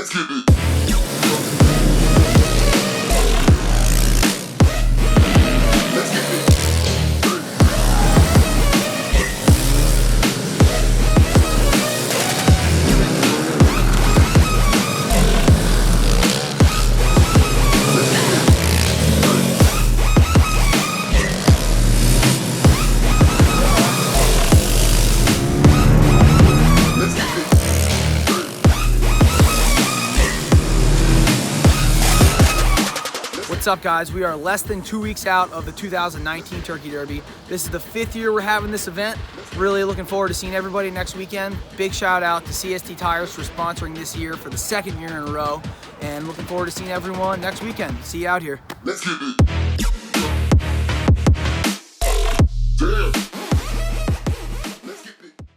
Let's get it. Let's get it. What's up, guys? We are less than 2 weeks out of the 2019 Turkey Derby. This is the 5th year we're having this event. Really looking forward to seeing everybody next weekend. Big shout out to CST Tires for sponsoring this year for the 2nd year in a row. And looking forward to seeing everyone next weekend. See you out here. Let's get it.